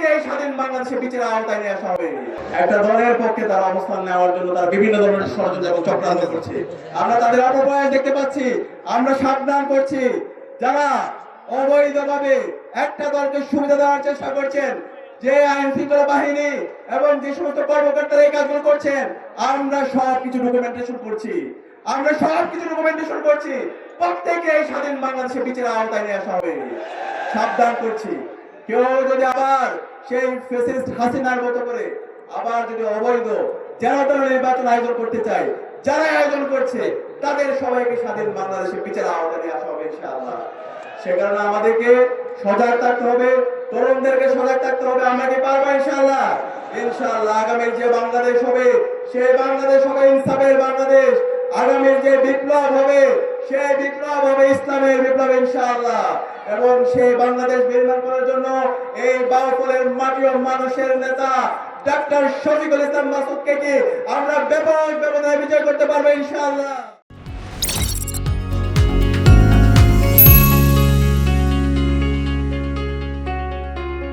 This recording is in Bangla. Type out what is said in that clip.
প্রত্যেককে স্বাধীন বাংলাদেশে বিচারের আওতায় নিয়ে আসা হবে। একটা দলের পক্ষে তারা অবস্থান নেওয়ার জন্য তারা বিভিন্ন ধরনের ষড়যন্ত্র এবং চক্রান্ত করছে। আমরা তাদের অপপ্রয়াস দেখতে পাচ্ছি। আমরা সাবধান করছি, যারা অবৈধভাবে একটা দলকে সুবিধা দেওয়ার চেষ্টা করছেন, যে আইন শৃঙ্খলা বাহিনী এবং যে সমস্ত কর্মকর্তারা এই কাজগুলো করছেন, আমরা সবকিছু ডকুমেন্টেশন করছি। প্রত্যেকে স্বাধীন বাংলাদেশে বিচারের আওতায় নিয়ে আসা হবে। সাবধান করছি, কেউ যদি আবার সেই ফ্যাসিস্ট হাসিনার মতো করে আবার যদি অবৈধ জনগণ নির্বাচন আয়োজন করতে চায়, যারা আয়োজন করছে তাদের সবাইকে স্বাধীন বাংলাদেশে বিচারের আওতায় নিয়ে আসা হবে ইনশাআল্লাহ। সে কারণে আমাদেরকে সজাগ থাকতে হবে, তরুণদেরকে সজাগ থাকতে হবে। আমরা কি পারবো ইনশাআল্লাহ? ইনশাআল্লাহ আগামীর যে বাংলাদেশ হবে, সেই বাংলাদেশ হবে ইনসাফের বাংলাদেশ। আগামীর যে বিপ্লব হবে, সেই বিপ্লব হবে ইসলামের বিপ্লব ইনশাআল্লাহ। এবং সেই বাংলাদেশ নির্মাণ করার জন্য এই বাউফলের মাটি ও মানুষের নেতা ডক্টর শফিকুল ইসলাম মাসুদকে কি আমরা ব্যাপক ব্যবধানে বিজয় করতে পারবো ইনশাআল্লাহ।